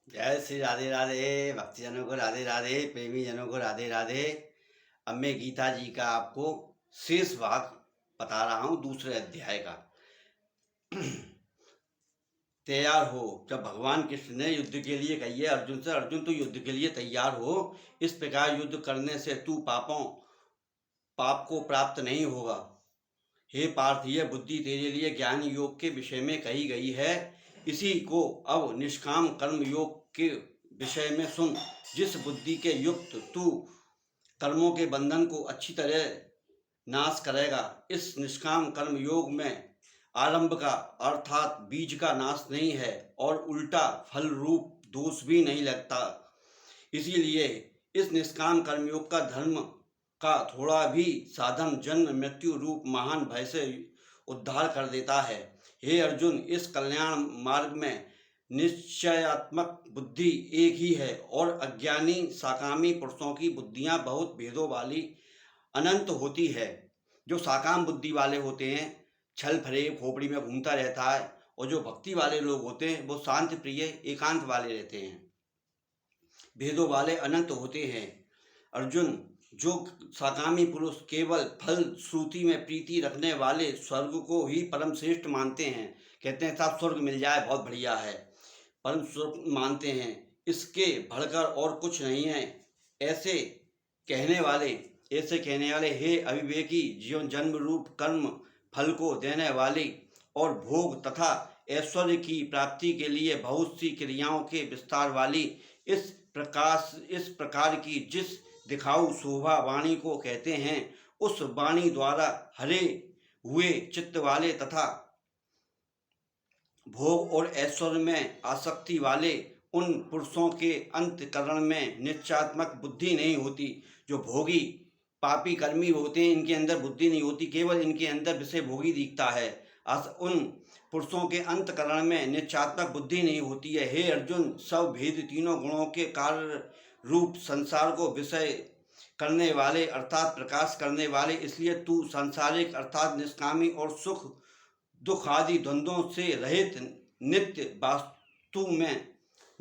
जय श्री राधे राधे। भक्तजनों को राधे राधे, प्रेमी जनों को राधे राधे। अब मैं गीता जी का आपको शेष भाग बता रहा हूँ, दूसरे अध्याय का। तैयार हो। जब भगवान कृष्ण ने युद्ध के लिए कही है अर्जुन से, अर्जुन तो युद्ध के लिए तैयार हो। इस प्रकार युद्ध करने से तू पाप को प्राप्त नहीं होगा। हे पार्थ, यह बुद्धि तेरे लिए ज्ञान योग के विषय में कही गई है। इसी को अब निष्काम कर्म योग के विषय में सुन। जिस बुद्धि के युक्त तू कर्मों के बंधन को अच्छी तरह नाश करेगा। इस निष्काम कर्म योग में आरंभ का अर्थात बीज का नाश नहीं है और उल्टा फल रूप दोष भी नहीं लगता। इसीलिए इस निष्काम कर्मयोग का धर्म का थोड़ा भी साधन जन्म मृत्यु रूप महान भय से उद्धार कर देता है। हे अर्जुन, इस कल्याण मार्ग में निश्चयात्मक बुद्धि एक ही है और अज्ञानी साकामी पुरुषों की बुद्धियां बहुत भेदों वाली अनंत होती है। जो साकाम बुद्धि वाले होते हैं छल फरेब खोपड़ी में घूमता रहता है, और जो भक्ति वाले लोग होते हैं वो शांति प्रिय एकांत वाले रहते हैं। भेदों वाले अनंत होते हैं। अर्जुन, जो साकामी पुरुष केवल फल श्रुति में प्रीति रखने वाले स्वर्ग को ही परम श्रेष्ठ मानते हैं, कहते हैं साहब स्वर्ग मिल जाए बहुत बढ़िया है, परम स्वर्ग मानते हैं, इसके बढ़कर और कुछ नहीं है। ऐसे कहने वाले हे अविवेकी, जीवन जन्म रूप कर्म फल को देने वाली और भोग तथा ऐश्वर्य की प्राप्ति के लिए बहुत सी क्रियाओं के विस्तार वाली इस प्रकार की जिस दिखाऊ शोभा वाणी को कहते हैं, उस वाणी द्वारा हरे हुए चित्त वाले तथा भोग और ऐश्वर्य में आसक्ति वाले उन पुरुषों के अंतःकरण में निश्चयात्मक बुद्धि नहीं होती। जो भोगी पापी कर्मी होते हैं, इनके अंदर बुद्धि नहीं होती, केवल इनके अंदर विषय भोगी दिखता है। उन पुरुषों के अंतःकरण में निश्चयात्मक बुद्धि नहीं होती है। हे अर्जुन, सब भेद तीनों गुणों के कार्य रूप संसार को विषय करने वाले अर्थात प्रकाश करने वाले, इसलिए तू सांसारिक अर्थात निष्कामी और सुख दुख आदि द्वंद्वों से रहित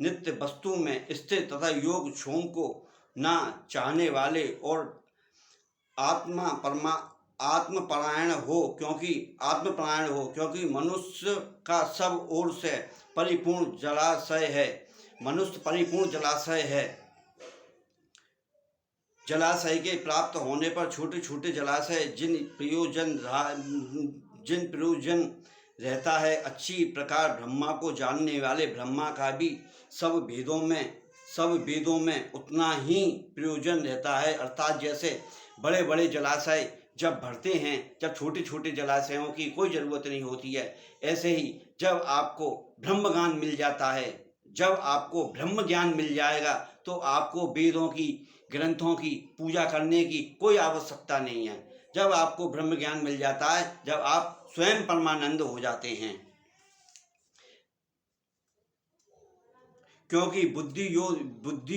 नित्य वस्तु में स्थित तथा योग क्षोम को ना चाहने वाले और आत्मपरायण हो, क्योंकि मनुष्य का सब ओर से परिपूर्ण जलाशय है। मनुष्य परिपूर्ण जलाशय है। जलाशय के प्राप्त होने पर छोटे छोटे जलाशय जिन प्रयोजन रहता है, अच्छी प्रकार ब्रह्मा को जानने वाले ब्रह्मा का भी सब वेदों में उतना ही प्रयोजन रहता है। अर्थात जैसे बड़े बड़े जलाशय जब भरते हैं, जब छोटे छोटे जलाशयों की कोई ज़रूरत नहीं होती है, ऐसे ही जब आपको ब्रह्म ज्ञान मिल जाएगा तो आपको वेदों की ग्रंथों की पूजा करने की कोई आवश्यकता नहीं है। जब आपको ब्रह्म ज्ञान मिल जाता है, जब आप स्वयं परमानंद हो जाते हैं, क्योंकि बुद्धि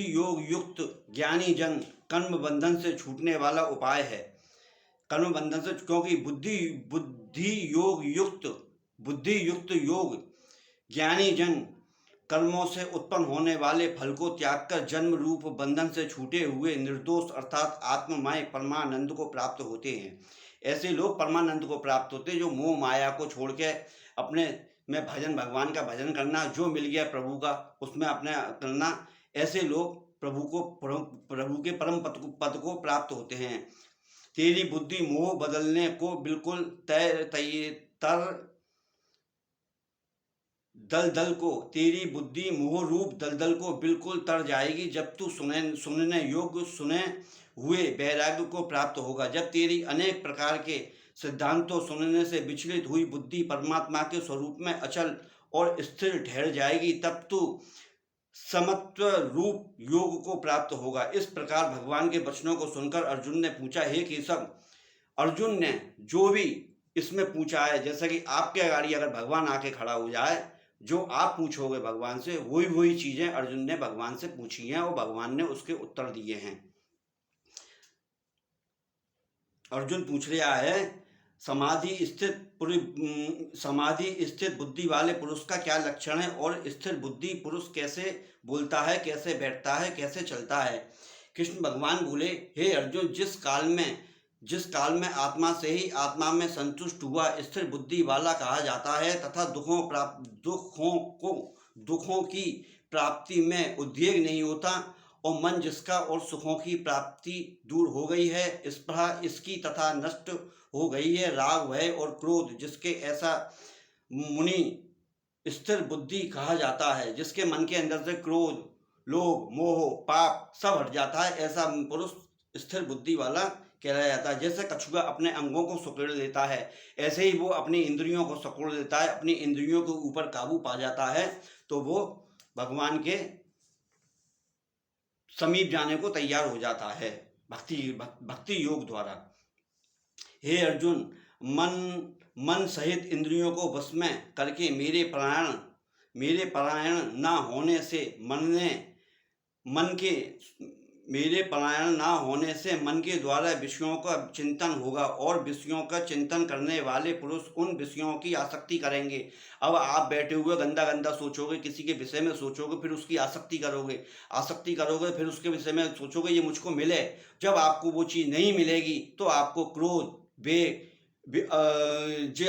योग युक्त ज्ञानी जन कर्म बंधन से छूटने वाला उपाय है। कर्म बंधन से, क्योंकि बुद्धि युक्त योग ज्ञानी जन कर्मों से उत्पन्न होने वाले फल को त्याग कर जन्म रूप बंधन से छूटे हुए निर्दोष अर्थात आत्ममय परमानंद को प्राप्त होते हैं। ऐसे लोग परमानंद को प्राप्त होते हैं जो मोह माया को छोड़ के अपने में भगवान का भजन करना, जो मिल गया प्रभु का उसमें अपने करना, ऐसे लोग प्रभु के परम पद को प्राप्त होते हैं। तेरी बुद्धि मोह बदलने को बिल्कुल तेरी बुद्धि मोह रूप दलदल को बिल्कुल तर जाएगी जब तू सुनने योग्य सुने हुए वैराग्य को प्राप्त होगा। जब तेरी अनेक प्रकार के सिद्धांतों सुनने से विचलित हुई बुद्धि परमात्मा के स्वरूप में अचल और स्थिर ठहर जाएगी, तब तू समत्व रूप योग को प्राप्त होगा। इस प्रकार भगवान के वचनों को सुनकर अर्जुन ने पूछा, हे केशव, अर्जुन ने जो भी इसमें पूछा है, जैसा कि आपके आगे अगर भगवान आके खड़ा हो जाए, जो आप पूछोगे भगवान से वही चीजें अर्जुन ने भगवान से पूछी हैं और भगवान ने उसके उत्तर दिए हैं। अर्जुन पूछ रहा है, समाधि स्थित बुद्धि वाले पुरुष का क्या लक्षण है और स्थिर बुद्धि पुरुष कैसे बोलता है, कैसे बैठता है, कैसे चलता है। कृष्ण भगवान बोले, हे अर्जुन, जिस काल में आत्मा से ही आत्मा में संतुष्ट हुआ स्थिर बुद्धि वाला कहा जाता है तथा दुखों की प्राप्ति में उद्वेग नहीं होता और मन जिसका और सुखों की प्राप्ति दूर हो गई है, स्पृहा इसकी तथा नष्ट हो गई है, राग भय और क्रोध जिसके, ऐसा मुनि स्थिर बुद्धि कहा जाता है। जिसके मन के अंदर से क्रोध, लोभ, मोह, पाप सब हट जाता है, ऐसा पुरुष स्थिर बुद्धि वाला कहलाया जाता है। जैसे कछुआ अपने अंगों को सुकड़ लेता है, ऐसे ही वो अपनी इंद्रियों को सुकड़ लेता है, अपनी इंद्रियों के ऊपर काबू पा जाता है, तो वो भगवान के समीप जाने को तैयार हो जाता है भक्ति योग द्वारा। हे अर्जुन, मन सहित इंद्रियों को वश में करके मेरे परायण न होने से मन के द्वारा विषयों का चिंतन होगा और विषयों का चिंतन करने वाले पुरुष उन विषयों की आसक्ति करेंगे। अब आप बैठे हुए गंदा गंदा सोचोगे, किसी के विषय में सोचोगे, फिर उसकी आसक्ति करोगे, फिर उसके विषय में सोचोगे ये मुझको मिले। जब आपको वो चीज़ नहीं मिलेगी तो आपको क्रोध, जे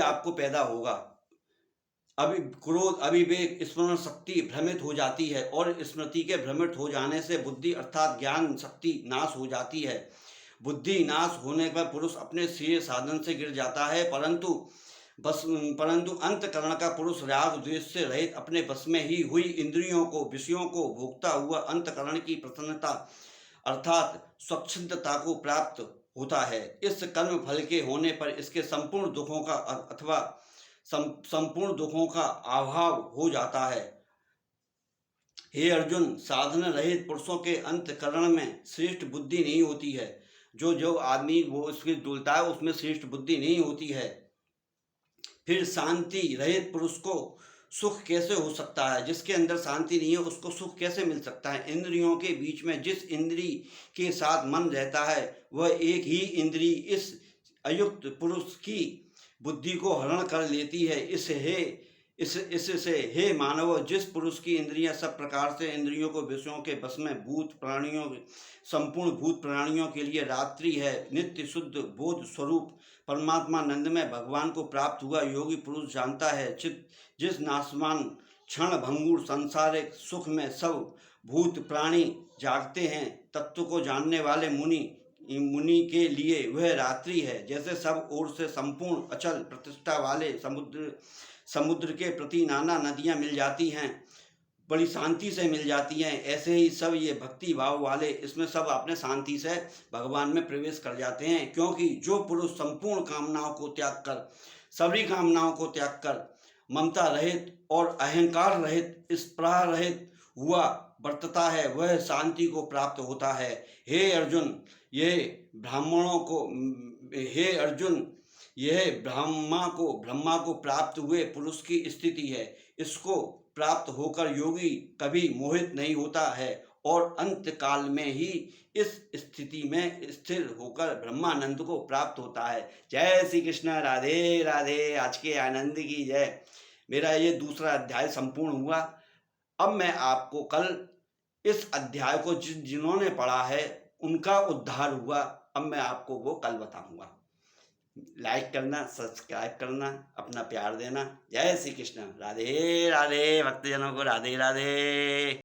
आपको पैदा होगा। अविवेक, स्मरण शक्ति भ्रमित हो जाती है और स्मृति के भ्रमित हो जाने से बुद्धि अर्थात ज्ञान शक्ति नाश हो जाती है। बुद्धि नाश होने पर पुरुष अपने श्रेय साधन से गिर जाता है, परंतु अंतकरण का पुरुष राग द्वेष से रहित अपने बस में ही हुई इंद्रियों को, विषयों को भोगता हुआ अंतकरण की प्रसन्नता अर्थात स्वच्छंदता को प्राप्त होता है। इस कर्म फल के होने पर इसके संपूर्ण दुखों का अभाव हो जाता है। हे अर्जुन, साधन रहित पुरुषों के अंतकरण में श्रेष्ठ बुद्धि नहीं होती है। जो आदमी वो उसके डुलता है उसमें श्रेष्ठ बुद्धि नहीं होती है। फिर शांति रहित पुरुष को सुख कैसे हो सकता है? जिसके अंदर शांति नहीं है उसको सुख कैसे मिल सकता है? इंद्रियों के बीच में जिस इंद्री के साथ मन रहता है वह एक ही इंद्री इस अयुक्त पुरुष की बुद्धि को हरण कर लेती है। इससे हे मानव, जिस पुरुष की इंद्रियां सब प्रकार से इंद्रियों को विषयों के बस में संपूर्ण भूत प्राणियों के लिए रात्रि है, नित्य शुद्ध बोध स्वरूप परमात्मा नंद में भगवान को प्राप्त हुआ योगी पुरुष जानता है। जिस नाशवान क्षण भंगुर सांसारिक सुख में सब भूत प्राणी जागते हैं, तत्व को जानने वाले मुनि के लिए वह रात्रि है। जैसे सब ओर से संपूर्ण अचल प्रतिष्ठा वाले समुद्र के प्रति नाना नदियां मिल जाती हैं, बड़ी शांति से मिल जाती हैं, ऐसे ही सब ये भक्ति भाव वाले इसमें सब अपने शांति से भगवान में प्रवेश कर जाते हैं। क्योंकि जो पुरुष संपूर्ण कामनाओं को त्याग कर, सभी कामनाओं को त्याग कर ममता रहित और अहंकार रहित, स्पृहा रहित हुआ वर्तता है, वह शांति को प्राप्त होता है। हे अर्जुन, यह ब्रह्मा को प्राप्त हुए पुरुष की स्थिति है। इसको प्राप्त होकर योगी कभी मोहित नहीं होता है और अंत काल में ही इस स्थिति में स्थिर होकर ब्रह्मानंद को प्राप्त होता है। जय श्री कृष्ण, राधे राधे। आज के आनंद की जय। मेरा ये दूसरा अध्याय संपूर्ण हुआ। अब मैं आपको कल इस अध्याय को जिन्होंने पढ़ा है उनका उद्धार हुआ, अब मैं आपको वो कल बताऊंगा। लाइक करना, सब्सक्राइब करना, अपना प्यार देना। जय श्री कृष्ण, राधे राधे। भक्तजनों को राधे राधे।